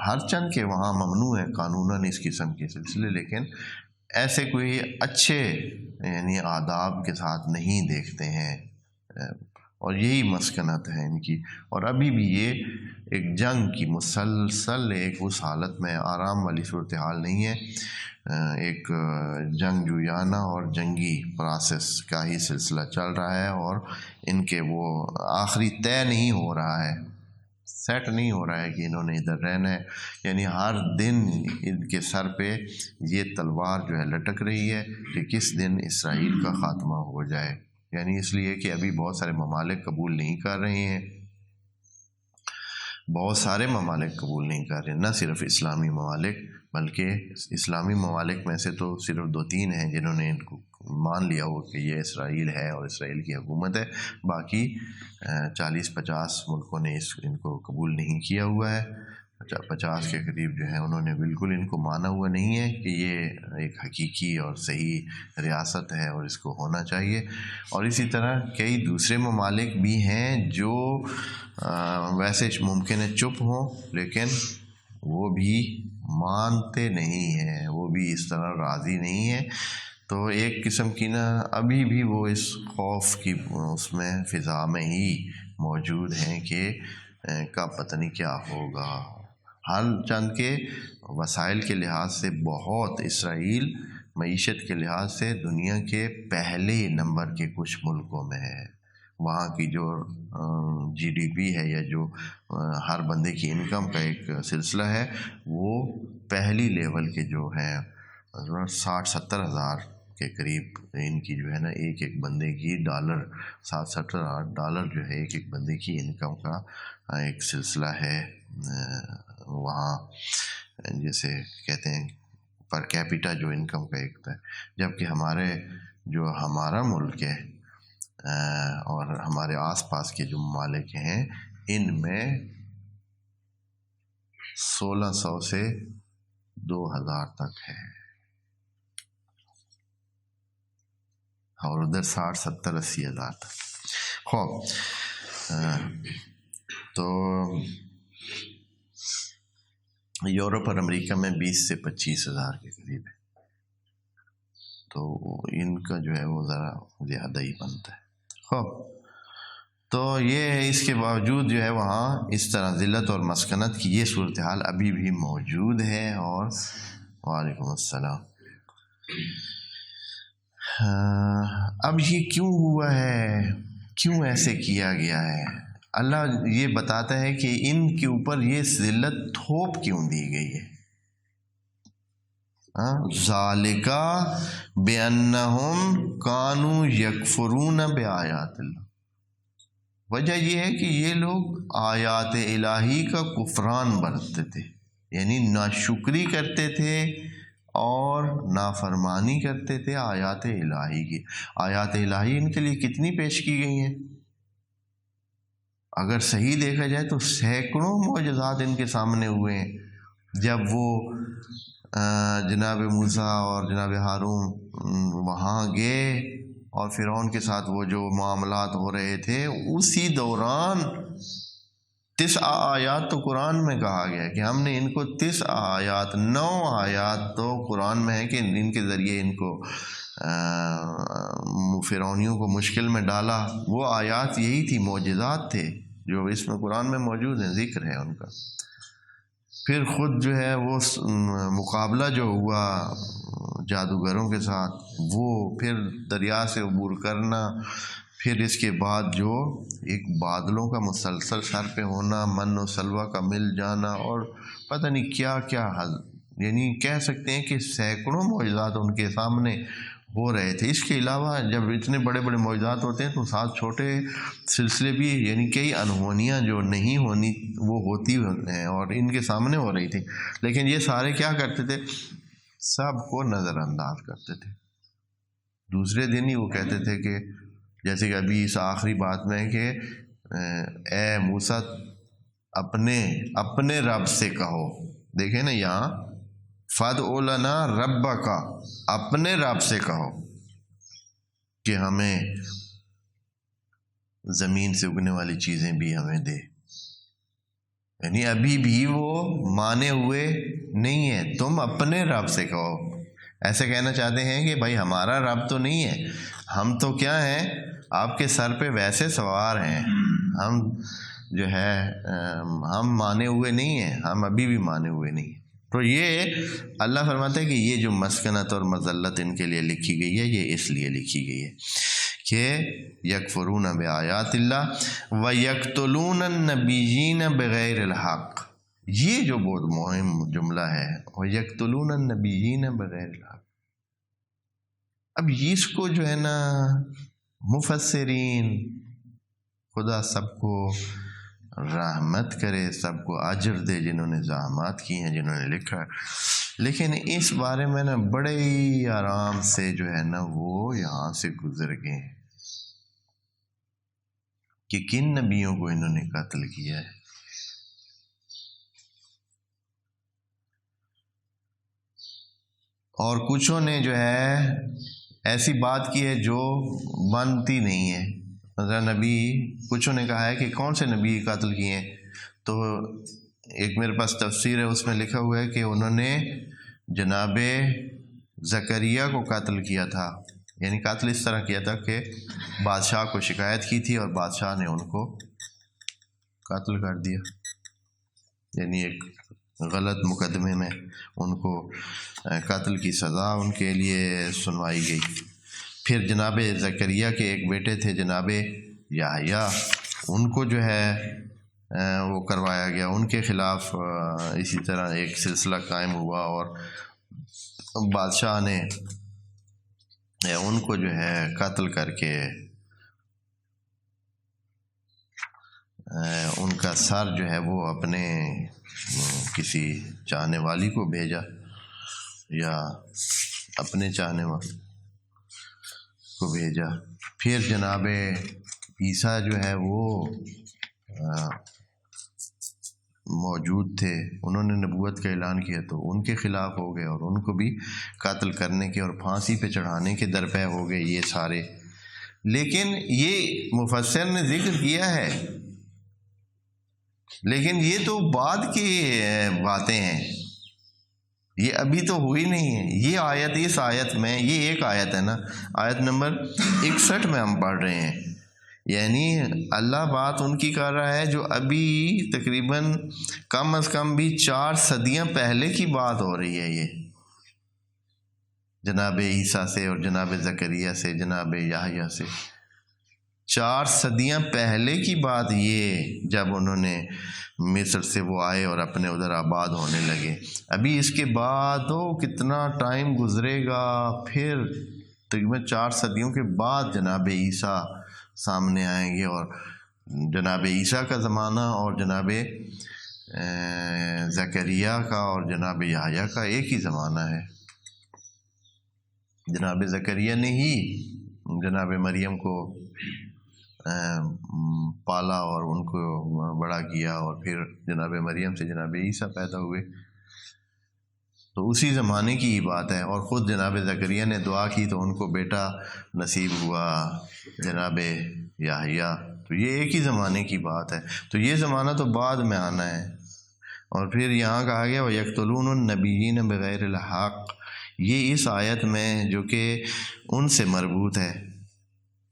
ہر چند کے وہاں ممنوع ہے قانوناً اس قسم کے سلسلے، لیکن ایسے کوئی اچھے یعنی آداب کے ساتھ نہیں دیکھتے ہیں، اور یہی مسکنت ہے ان کی، اور ابھی بھی یہ ایک جنگ کی مسلسل ایک اس حالت میں آرام والی صورتحال نہیں ہے، ایک جنگ جویانہ اور جنگی پروسیس کا ہی سلسلہ چل رہا ہے، اور ان کے وہ آخری طے نہیں ہو رہا ہے، سیٹ نہیں ہو رہا ہے کہ انہوں نے ادھر رہنا ہے، یعنی ہر دن ان کے سر پہ یہ تلوار جو ہے لٹک رہی ہے کہ کس دن اسرائیل کا خاتمہ ہو جائے، یعنی اس لیے کہ ابھی بہت سارے ممالک قبول نہیں کر رہے ہیں، بہت سارے ممالک قبول نہیں کر رہے، نہ صرف اسلامی ممالک بلکہ اسلامی ممالک میں سے تو صرف 2-3 ہیں جنہوں نے ان کو مان لیا ہو کہ یہ اسرائیل ہے اور اسرائیل کی حکومت ہے، باقی 40-50 ملکوں نے ان کو قبول نہیں کیا ہوا ہے، 50 کے قریب جو ہیں انہوں نے بالکل ان کو مانا ہوا نہیں ہے کہ یہ ایک حقیقی اور صحیح ریاست ہے اور اس کو ہونا چاہیے۔ اور اسی طرح کئی دوسرے ممالک بھی ہیں جو ویسے ممکن ہے چپ ہوں، لیکن وہ بھی مانتے نہیں ہیں، وہ بھی اس طرح راضی نہیں ہیں۔ تو ایک قسم کی ابھی بھی وہ اس خوف کی اس میں فضا میں ہی موجود ہیں کہ کب پتہ نہیں کیا ہوگا۔ حال چند کے وسائل کے لحاظ سے بہت اسرائیل معیشت کے لحاظ سے دنیا کے پہلے نمبر کے کچھ ملکوں میں ہے۔ وہاں کی جو جی ڈی پی ہے یا جو ہر بندے کی انکم کا ایک سلسلہ ہے، وہ پہلی لیول کے جو ہیں 60-70 ہزار کے قریب ان کی جو ہے ایک بندے کی ڈالر 60-70 ڈالر جو ہے ایک بندے کی انکم کا ایک سلسلہ ہے وہاں، جیسے کہتے ہیں پر کیپیٹا جو انکم کا ایک ہے، جبکہ ہمارا ملک ہے اور ہمارے آس پاس کے جو ممالک ہیں ان میں 1600 سے 2000 تک ہے، اور ادھر 60-70-80 ہزار تک۔ تو یورپ اور امریکہ میں 20 سے 25 ہزار کے قریب ہے، تو ان کا جو ہے وہ ذرا زیادہ ہی بنتا ہے۔ تو یہ اس کے باوجود جو ہے وہاں اس طرح ذلت اور مسکنت کی یہ صورتحال ابھی بھی موجود ہے۔ اور وعلیکم السلام۔ اب یہ کیوں ہوا ہے، کیوں ایسے کیا گیا ہے؟ اللہ یہ بتاتا ہے کہ ان کے اوپر یہ ذلت تھوپ کیوں دی گئی ہے۔ ذالک بأنہم کانوا یکفرون بآیات اللہ، وجہ یہ ہے کہ یہ لوگ آیات الہی کا کفران برتتے تھے، یعنی ناشکری کرتے تھے اور نافرمانی کرتے تھے آیات الہی کی۔ آیات الہی ان کے لیے کتنی پیش کی گئی ہیں؟ اگر صحیح دیکھا جائے تو سینکڑوں معجزات ان کے سامنے ہوئے ہیں۔ جب وہ جناب موسیٰ اور جناب ہارون وہاں گئے اور فرعون کے ساتھ وہ جو معاملات ہو رہے تھے، اسی دوران 9 آیات تو قرآن میں کہا گیا کہ ہم نے ان کو 9 آیات 9 آیات تو قرآن میں ہے کہ ان کے ذریعے ان کو فرعونیوں کو مشکل میں ڈالا۔ وہ آیات یہی تھی، معجزات تھے جو اس میں قرآن میں موجود ہیں، ذکر ہے ان کا۔ پھر خود جو ہے وہ مقابلہ جو ہوا جادوگروں کے ساتھ، وہ پھر دریا سے عبور کرنا، پھر اس کے بعد جو ایک بادلوں کا مسلسل سر پہ ہونا، من و سلوہ کا مل جانا، اور پتہ نہیں کیا کیا یعنی کہہ سکتے ہیں کہ سینکڑوں معجزات ان کے سامنے ہو رہے تھے۔ اس کے علاوہ جب اتنے بڑے بڑے معجزات ہوتے ہیں تو ساتھ چھوٹے سلسلے بھی، یعنی کئی انہونیاں جو نہیں ہونی وہ ہوتی ہیں اور ان کے سامنے ہو رہی تھی، لیکن یہ سارے کیا کرتے تھے؟ سب کو نظر انداز کرتے تھے۔ دوسرے دن ہی وہ کہتے تھے کہ جیسے کہ ابھی اس آخری بات میں کہ اے موسیٰ اپنے رب سے کہو، دیکھیں نا یہاں فَادْعُ لَنَا رَبَّكَ، اپنے رب سے کہو کہ ہمیں زمین سے اگنے والی چیزیں بھی ہمیں دے۔ یعنی ابھی بھی وہ مانے ہوئے نہیں ہیں، تم اپنے رب سے کہو۔ ایسے کہنا چاہتے ہیں کہ بھائی ہمارا رب تو نہیں ہے، ہم تو کیا ہیں، آپ کے سر پہ ویسے سوار ہیں، ہم جو ہے ہم مانے ہوئے نہیں ہیں، ہم ابھی بھی مانے ہوئے نہیں ہیں۔ تو یہ اللہ فرماتا ہے کہ یہ جو مسکنت اور مذلت ان کے لیے لکھی گئی ہے، یہ اس لیے لکھی گئی ہے کہ یکفرون بآیات اللہ ویقتلون النبیین بغیر الحق۔ یہ جو بہت مہم جملہ ہے، ویقتلون النبیین بغیر الحق۔ اب اس کو جو ہے نا مفسرین، خدا سب کو رحمت کرے، سب کو اجر دے جنہوں نے زحمات کی ہیں، جنہوں نے لکھا ہے، لیکن اس بارے میں نا بڑے ہی آرام سے جو ہے نا وہ یہاں سے گزر گئے کہ کن نبیوں کو انہوں نے قتل کیا ہے۔ اور کچھوں نے جو ہے ایسی بات کی ہے جو بنتی نہیں ہے۔ مثلا نبی کچھوں نے کہا ہے کہ کون سے نبی قتل کیے ہیں، تو ایک میرے پاس تفسیر ہے، اس میں لکھا ہوا ہے کہ انہوں نے جناب زکریا کو قتل کیا تھا۔ یعنی قتل اس طرح کیا تھا کہ بادشاہ کو شکایت کی تھی اور بادشاہ نے ان کو قتل کر دیا، یعنی ایک غلط مقدمے میں ان کو قتل کی سزا ان کے لیے سنوائی گئی۔ پھر جناب زکریا کے ایک بیٹے تھے جناب یحییٰ، ان کو جو ہے وہ کروایا گیا، ان کے خلاف اسی طرح ایک سلسلہ قائم ہوا اور بادشاہ نے ان کو جو ہے قتل کر کے ان کا سر جو ہے وہ اپنے کسی چاہنے والی کو بھیجا یا اپنے چاہنے والے کو بھیجا۔ پھر جناب عیسیٰ جو ہے وہ موجود تھے، انہوں نے نبوت کا اعلان کیا تو ان کے خلاف ہو گئے اور ان کو بھی قتل کرنے کے اور پھانسی پہ چڑھانے کے درپے ہو گئے یہ سارے۔ لیکن یہ مفسر نے ذکر کیا ہے، لیکن یہ تو بعد کی باتیں ہیں، یہ ابھی تو ہوئی نہیں ہے۔ یہ آیت، اس آیت میں یہ ایک آیت ہے نا، آیت نمبر 61 میں ہم پڑھ رہے ہیں، یعنی اللہ بات ان کی کر رہا ہے جو ابھی تقریباً کم از کم بھی 4 صدیاں پہلے کی بات ہو رہی ہے۔ یہ جناب عیسیٰ سے اور جناب زکریا سے، جناب یحییٰ سے 4 صدیاں پہلے کی بات، یہ جب انہوں نے مصر سے وہ آئے اور اپنے ادھر آباد ہونے لگے۔ ابھی اس کے بعد کتنا ٹائم گزرے گا، پھر تقریباً 4 صدیوں کے بعد جناب عیسیٰ سامنے آئیں گے، اور جناب عیسیٰ کا زمانہ اور جناب زکریا کا اور جناب یحییٰ کا ایک ہی زمانہ ہے۔ جناب زکریا نے ہی جناب مریم کو پالا اور ان کو بڑا کیا، اور پھر جناب مریم سے جناب عیسیٰ پیدا ہوئے، تو اسی زمانے کی ہی بات ہے۔ اور خود جناب زکریا نے دعا کی تو ان کو بیٹا نصیب ہوا جناب یحییٰ، تو یہ ایک ہی زمانے کی بات ہے۔ تو یہ زمانہ تو بعد میں آنا ہے۔ اور پھر یہاں کہا گیا وَيَقْتُلُونَ النَّبِيِّينَ بِغَيْرِ الْحَقِّ، یہ اس آیت میں جو کہ ان سے مربوط ہے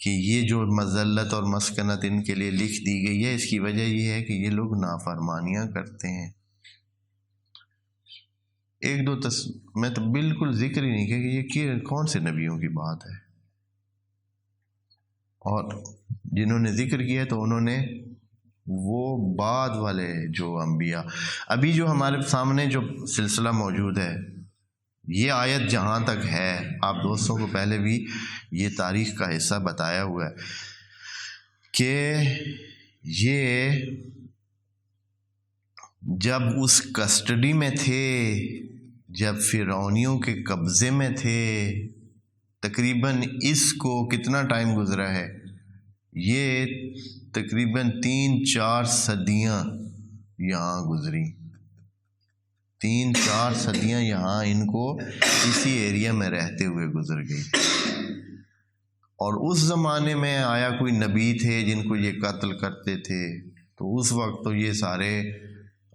کہ یہ جو مذلت اور مسکنت ان کے لیے لکھ دی گئی ہے، اس کی وجہ یہ ہے کہ یہ لوگ نافرمانیاں کرتے ہیں۔ ایک دو میں تو بالکل ذکر ہی نہیں کیا کہ یہ کون سے نبیوں کی بات ہے، اور جنہوں نے ذکر کیا تو انہوں نے وہ بعد والے جو انبیاء، ابھی جو ہمارے سامنے جو سلسلہ موجود ہے، یہ آیت جہاں تک ہے، آپ دوستوں کو پہلے بھی یہ تاریخ کا حصہ بتایا ہوا ہے کہ یہ جب اس کسٹڈی میں تھے، جب فرعونیوں کے قبضے میں تھے، تقریباً اس کو کتنا ٹائم گزرا ہے، یہ تقریباً 3-4 صدیاں یہاں گزری، 3-4 صدیاں یہاں ان کو اسی ایریا میں رہتے ہوئے گزر گئی۔ اور اس زمانے میں آیا کوئی نبی تھے جن کو یہ قتل کرتے تھے، تو اس وقت تو یہ سارے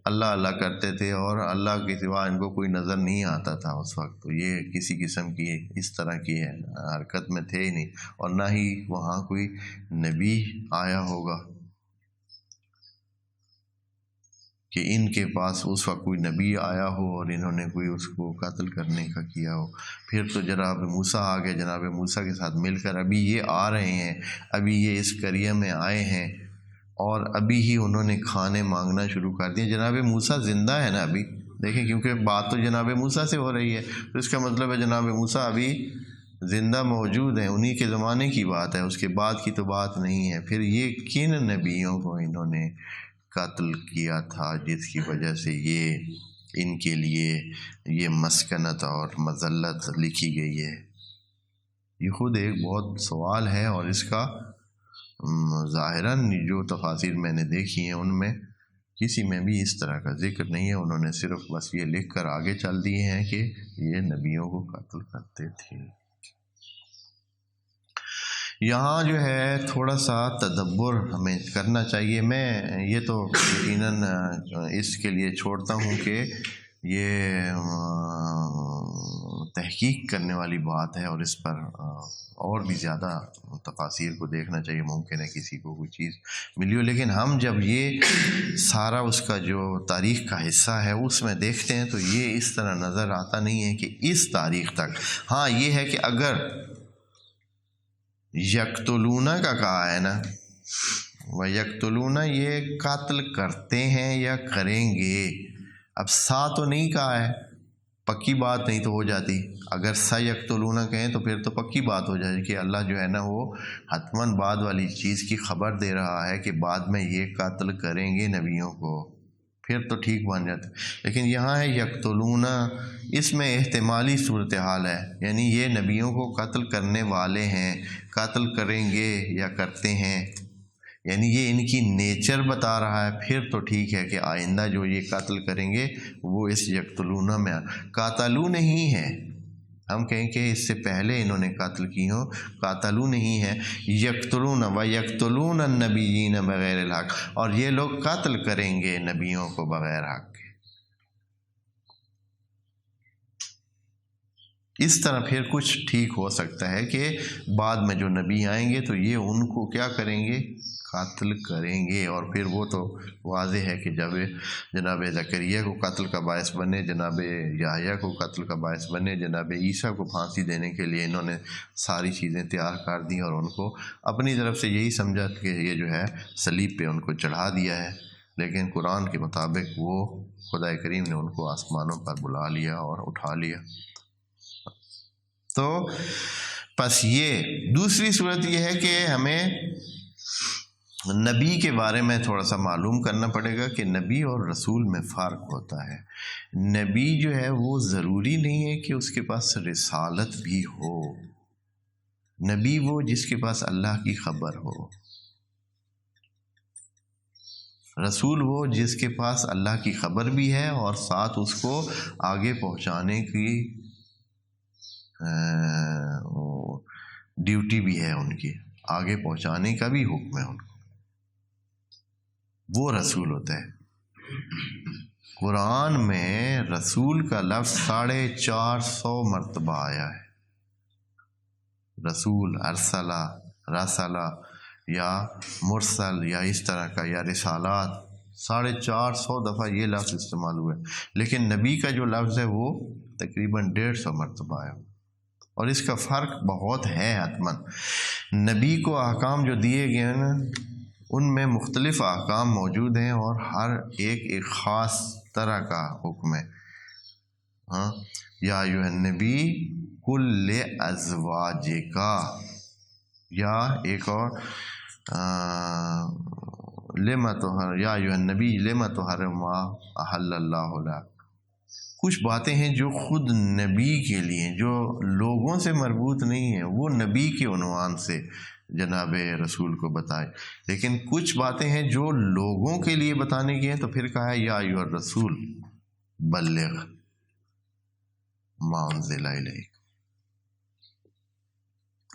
اللہ اللہ کرتے تھے اور اللہ کے سوا ان کو کوئی نظر نہیں آتا تھا۔ اس وقت تو یہ کسی قسم کی اس طرح کی حرکت میں تھے ہی نہیں، اور نہ ہی وہاں کوئی نبی آیا ہوگا کہ ان کے پاس اس وقت کوئی نبی آیا ہو اور انہوں نے کوئی اس کو قتل کرنے کا کیا ہو۔ پھر تو جناب موسیٰ آ گئے، جناب موسیٰ کے ساتھ مل کر ابھی یہ آ رہے ہیں، ابھی یہ اس قریہ میں آئے ہیں، اور ابھی ہی انہوں نے کھانے مانگنا شروع کر دیا۔ جناب موسیٰ زندہ ہے نا ابھی، دیکھیں کیونکہ بات تو جناب موسیٰ سے ہو رہی ہے، تو اس کا مطلب ہے جناب موسیٰ ابھی زندہ موجود ہیں، انہی کے زمانے کی بات ہے، اس کے بعد کی تو بات نہیں ہے۔ پھر یہ کن نبیوں کو انہوں نے قتل کیا تھا جس کی وجہ سے یہ ان کے لیے یہ مسکنت اور مذلت لکھی گئی ہے؟ یہ خود ایک بہت سوال ہے، اور اس کا ظاہراً جو تفاسیر میں نے دیکھی ہیں ان میں کسی میں بھی اس طرح کا ذکر نہیں ہے۔ انہوں نے صرف بس یہ لکھ کر آگے چل دیے ہیں کہ یہ نبیوں کو قتل کرتے تھے۔ یہاں جو ہے تھوڑا سا تدبر ہمیں کرنا چاہیے۔ میں یہ تو یقیناً اس کے لیے چھوڑتا ہوں کہ یہ تحقیق کرنے والی بات ہے، اور اس پر اور بھی زیادہ تفاسیر کو دیکھنا چاہیے۔ ممکن ہے کسی کو کوئی چیز ملی ہو، لیکن ہم جب یہ سارا اس کا جو تاریخ کا حصہ ہے اس میں دیکھتے ہیں تو یہ اس طرح نظر آتا نہیں ہے کہ اس تاریخ تک۔ ہاں یہ ہے کہ اگر یقتلون کا کہا ہے نا، وہ یقتلون یہ قتل کرتے ہیں یا کریں گے، اب سا تو نہیں کہا ہے، پکی بات نہیں تو ہو جاتی۔ اگر سیقتلون کہیں تو پھر تو پکی بات ہو جائے کہ اللہ جو ہے نا وہ حتماً بعد والی چیز کی خبر دے رہا ہے کہ بعد میں یہ قتل کریں گے نبیوں کو، پھر تو ٹھیک بن جاتا۔ لیکن یہاں ہے یقتلون، اس میں احتمالی صورتحال ہے، یعنی یہ نبیوں کو قتل کرنے والے ہیں، قتل کریں گے یا کرتے ہیں، یعنی یہ ان کی نیچر بتا رہا ہے۔ پھر تو ٹھیک ہے کہ آئندہ جو یہ قتل کریں گے وہ اس یقتلون میں قاتلو نہیں ہے، ہم کہیں کہ اس سے پہلے انہوں نے قتل کی ہوں، قاتلو نہیں ہے، یقتلون و یقتلون النبیین بغیر الحق، اور یہ لوگ قتل کریں گے نبیوں کو بغیر حق کے۔ اس طرح پھر کچھ ٹھیک ہو سکتا ہے کہ بعد میں جو نبی آئیں گے تو یہ ان کو کیا کریں گے، قتل کریں گے، اور پھر وہ تو واضح ہے کہ جب جناب زکریا کو قتل کا باعث بنے، جناب یحییٰ کو قتل کا باعث بنے، جناب عیسیٰ کو پھانسی دینے کے لیے انہوں نے ساری چیزیں تیار کر دیں، اور ان کو اپنی طرف سے یہی سمجھا کہ یہ جو ہے صلیب پہ ان کو چڑھا دیا ہے، لیکن قرآن کے مطابق وہ خدا کریم نے ان کو آسمانوں پر بلا لیا اور اٹھا لیا۔ تو پس یہ دوسری صورت یہ ہے کہ ہمیں نبی کے بارے میں تھوڑا سا معلوم کرنا پڑے گا کہ نبی اور رسول میں فرق ہوتا ہے۔ نبی جو ہے وہ ضروری نہیں ہے کہ اس کے پاس رسالت بھی ہو، نبی وہ جس کے پاس اللہ کی خبر ہو، رسول وہ جس کے پاس اللہ کی خبر بھی ہے اور ساتھ اس کو آگے پہنچانے کی ڈیوٹی بھی ہے، ان کی آگے پہنچانے کا بھی حکم ہے ان کو، وہ رسول ہوتا ہے۔ قرآن میں رسول کا لفظ 450 مرتبہ آیا ہے، رسول، ارسلہ، رسلہ یا مرسل یا اس طرح کا، یا رسالات، 450 دفعہ یہ لفظ استعمال ہوا ہے، لیکن نبی کا جو لفظ ہے وہ تقریباً 150 مرتبہ آیا، اور اس کا فرق بہت ہے حتماً۔ نبی کو احکام جو دیے گئے ہیں نا ان میں مختلف احکام موجود ہیں، اور ہر ایک خاص طرح کا حکم ہے۔ ہاں، یا ایھا النبی قل لازواجک، یا ایک اور یا ایھا النبی لم تحرم ما احل اللہ لک۔ کچھ باتیں ہیں جو خود نبی کے لیے، جو لوگوں سے مربوط نہیں ہیں، وہ نبی کے عنوان سے جناب رسول کو بتائے، لیکن کچھ باتیں ہیں جو لوگوں کے لیے بتانے کی ہیں تو پھر کہا ہے یا ایھا الرسول بلغ ما انزل الیک۔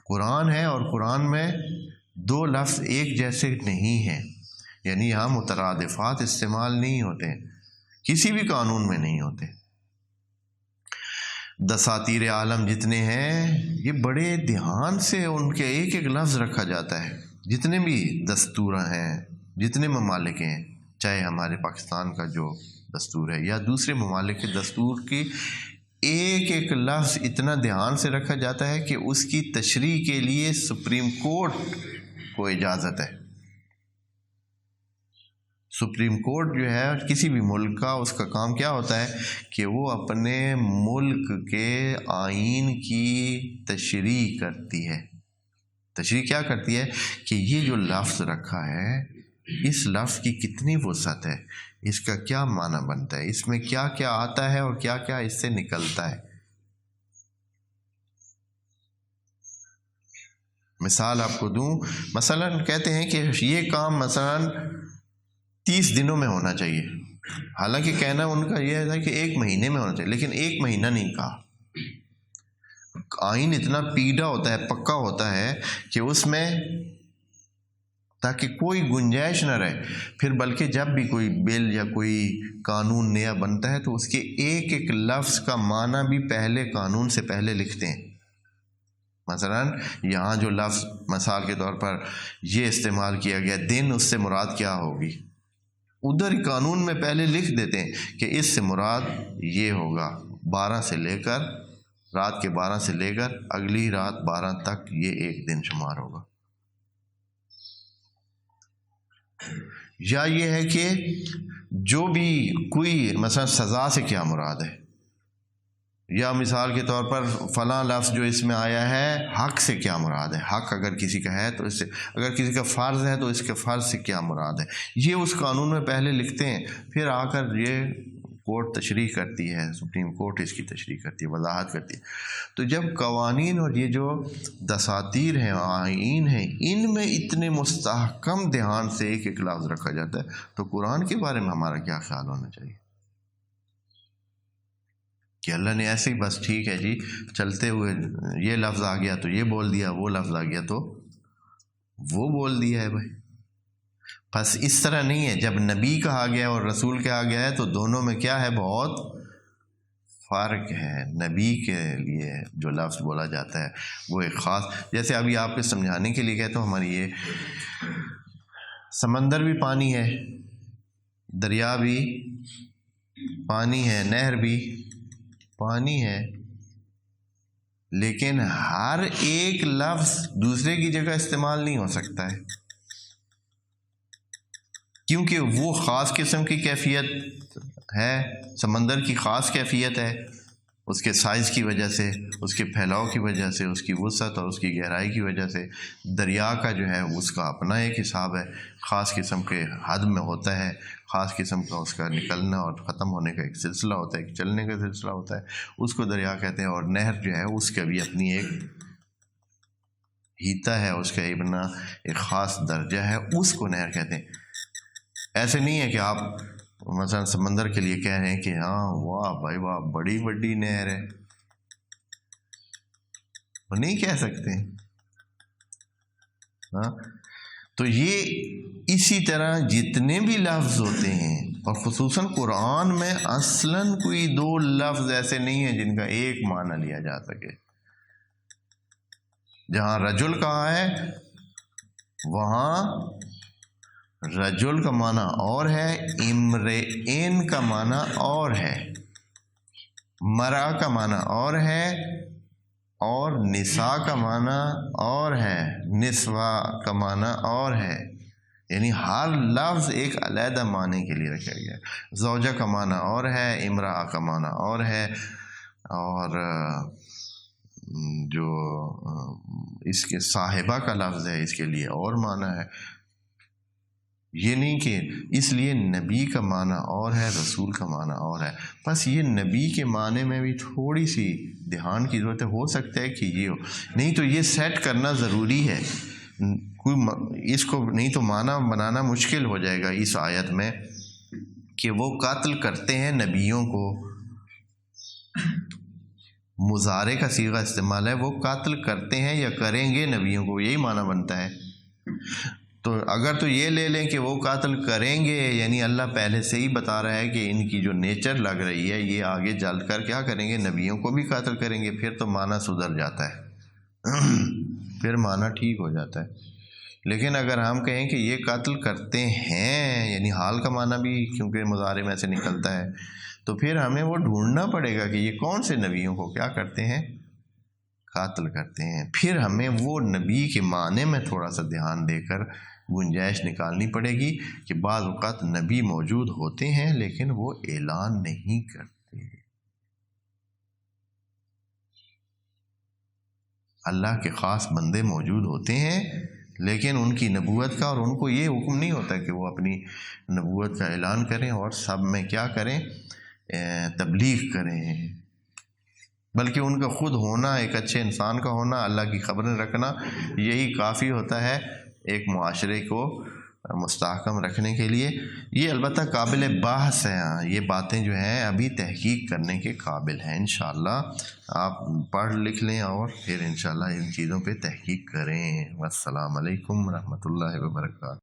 قرآن ہے، اور قرآن میں دو لفظ ایک جیسے نہیں ہیں، یعنی یہاں مترادفات استعمال نہیں ہوتے، کسی بھی قانون میں نہیں ہوتے۔ دساتیر عالم جتنے ہیں یہ بڑے دھیان سے ان کے ایک ایک لفظ رکھا جاتا ہے، جتنے بھی دستور ہیں، جتنے ممالک ہیں، چاہے ہمارے پاکستان کا جو دستور ہے یا دوسرے ممالک کے دستور کی، ایک ایک لفظ اتنا دھیان سے رکھا جاتا ہے کہ اس کی تشریح کے لیے سپریم کورٹ کو اجازت ہے۔ سپریم کورٹ جو ہے کسی بھی ملک کا، اس کا کام کیا ہوتا ہے کہ وہ اپنے ملک کے آئین کی تشریح کرتی ہے۔ تشریح کیا کرتی ہے کہ یہ جو لفظ رکھا ہے اس لفظ کی کتنی وسعت ہے، اس کا کیا معنی بنتا ہے، اس میں کیا کیا آتا ہے اور کیا کیا اس سے نکلتا ہے۔ مثال آپ کو دوں، مثلا کہتے ہیں کہ یہ کام مثلا 30 دنوں میں ہونا چاہیے، حالانکہ کہنا ان کا یہ ہے کہ 1 مہینے میں ہونا چاہیے، لیکن 1 مہینہ نہیں کہا۔ آئین اتنا پیڑا ہوتا ہے، پکا ہوتا ہے کہ اس میں تاکہ کوئی گنجائش نہ رہے، پھر بلکہ جب بھی کوئی بل یا کوئی قانون نیا بنتا ہے تو اس کے ایک ایک لفظ کا معنی بھی پہلے قانون سے پہلے لکھتے ہیں۔ مثلا یہاں جو لفظ مثال کے طور پر یہ استعمال کیا گیا دن، اس سے مراد کیا ہوگی، ادھر قانون میں پہلے لکھ دیتے ہیں کہ اس سے مراد یہ ہوگا، 12 سے لے کر رات کے 12 سے لے کر اگلی رات 12 تک یہ ایک دن شمار ہوگا۔ یا یہ ہے کہ جو بھی کوئی مثلا سزا سے کیا مراد ہے، یا مثال کے طور پر فلاں لفظ جو اس میں آیا ہے حق سے کیا مراد ہے، حق اگر کسی کا ہے تو اس سے، اگر کسی کا فرض ہے تو اس کے فرض سے کیا مراد ہے، یہ اس قانون میں پہلے لکھتے ہیں، پھر آ کر یہ کورٹ تشریح کرتی ہے، سپریم کورٹ اس کی تشریح کرتی ہے، وضاحت کرتی ہے۔ تو جب قوانین اور یہ جو دساتیر ہیں، آئین ہیں، ان میں اتنے مستحکم دھیان سے ایک ایک لفظ رکھا جاتا ہے، تو قرآن کے بارے میں ہمارا کیا خیال ہونا چاہیے کہ اللہ نے ایسے ہی بس ٹھیک ہے جی چلتے ہوئے یہ لفظ آ گیا تو یہ بول دیا، وہ لفظ آ گیا تو وہ بول دیا ہے بھائی۔ بس اس طرح نہیں ہے، جب نبی کہا گیا اور رسول کہا گیا ہے تو دونوں میں کیا ہے، بہت فرق ہے۔ نبی کے لیے جو لفظ بولا جاتا ہے وہ ایک خاص، جیسے ابھی آپ کے سمجھانے کے لیے کہتا ہوں، ہماری یہ سمندر بھی پانی ہے، دریا بھی پانی ہے، نہر بھی پانی ہے، لیکن ہر ایک لفظ دوسرے کی جگہ استعمال نہیں ہو سکتا ہے، کیونکہ وہ خاص قسم کی کیفیت ہے، سمندر کی خاص کیفیت ہے، اس کے سائز کی وجہ سے، اس کے پھیلاؤ کی وجہ سے، اس کی وسعت اور اس کی گہرائی کی وجہ سے۔ دریا کا جو ہے اس کا اپنا ایک حساب ہے، خاص قسم کے حد میں ہوتا ہے، خاص قسم کا اس کا نکلنا اور ختم ہونے کا ایک سلسلہ ہوتا ہے، ایک چلنے کا سلسلہ ہوتا ہے، اس کو دریا کہتے ہیں۔ اور نہر جو ہے اس کا بھی اپنی ایک ہیتا ہے، اس کا اپنا ایک خاص درجہ ہے، اس کو نہر کہتے ہیں۔ ایسے نہیں ہے کہ آپ مثلا سمندر کے لیے کہہ رہے ہیں کہ ہاں واہ بھائی واہ بڑی بڑی نہر ہے، وہ نہیں کہہ سکتے ہاں۔ تو یہ اسی طرح جتنے بھی لفظ ہوتے ہیں، اور خصوصاً قرآن میں اصلاً کوئی 2 لفظ ایسے نہیں ہیں جن کا ایک معنی لیا جا سکے۔ جہاں رجل کہا ہے وہاں رجل کا معنی اور ہے، امرئین کا معنی اور ہے، مرا کا معنی اور ہے، اور نساء کا معنی اور ہے، نسوہ کا معنی اور ہے، یعنی ہر لفظ ایک علیحدہ معنی کے لیے رکھا گیا ہے۔ زوجہ کا معنی اور ہے، امرأہ کا معنی اور ہے، اور جو اس کے صاحبہ کا لفظ ہے اس کے لیے اور معنی ہے۔ یہ نہیں کہ اس لیے نبی کا معنی اور ہے، رسول کا معنی اور ہے، بس یہ نبی کے معنی میں بھی تھوڑی سی دھیان کی ضرورت ہے، ہو سکتا ہے کہ یہ ہو، نہیں تو یہ سیٹ کرنا ضروری ہے، کوئی اس کو نہیں تو معنی بنانا مشکل ہو جائے گا اس آیت میں کہ وہ قتل کرتے ہیں نبیوں کو، مضارع کا صیغہ استعمال ہے، وہ قتل کرتے ہیں یا کریں گے نبیوں کو، یہی معنی بنتا ہے۔ تو اگر تو یہ لے لیں کہ وہ قتل کریں گے، یعنی اللہ پہلے سے ہی بتا رہا ہے کہ ان کی جو نیچر لگ رہی ہے یہ آگے چل کر کیا کریں گے، نبیوں کو بھی قتل کریں گے، پھر تو معنی سدھر جاتا ہے، پھر معنی ٹھیک ہو جاتا ہے۔ لیکن اگر ہم کہیں کہ یہ قتل کرتے ہیں، یعنی حال کا معنی بھی کیونکہ مضارع میں سے نکلتا ہے، تو پھر ہمیں وہ ڈھونڈنا پڑے گا کہ یہ کون سے نبیوں کو کیا کرتے ہیں، قتل کرتے ہیں۔ پھر ہمیں وہ نبی کے معنی میں تھوڑا سا دھیان دے کر گنجائش نکالنی پڑے گی کہ بعض اوقات نبی موجود ہوتے ہیں لیکن وہ اعلان نہیں کرتے، اللہ کے خاص بندے موجود ہوتے ہیں لیکن ان کی نبوت کا، اور ان کو یہ حکم نہیں ہوتا کہ وہ اپنی نبوت کا اعلان کریں اور سب میں کیا کریں، تبلیغ کریں، بلکہ ان کا خود ہونا، ایک اچھے انسان کا ہونا، اللہ کی خبریں رکھنا، یہی کافی ہوتا ہے ایک معاشرے کو مستحکم رکھنے کے لیے۔ یہ البتہ قابل بحث ہے، یہ باتیں جو ہیں ابھی تحقیق کرنے کے قابل ہیں۔ انشاءاللہ آپ پڑھ لکھ لیں اور پھر انشاءاللہ ان چیزوں پہ تحقیق کریں۔ والسلام علیکم ورحمۃ اللہ وبرکاتہ۔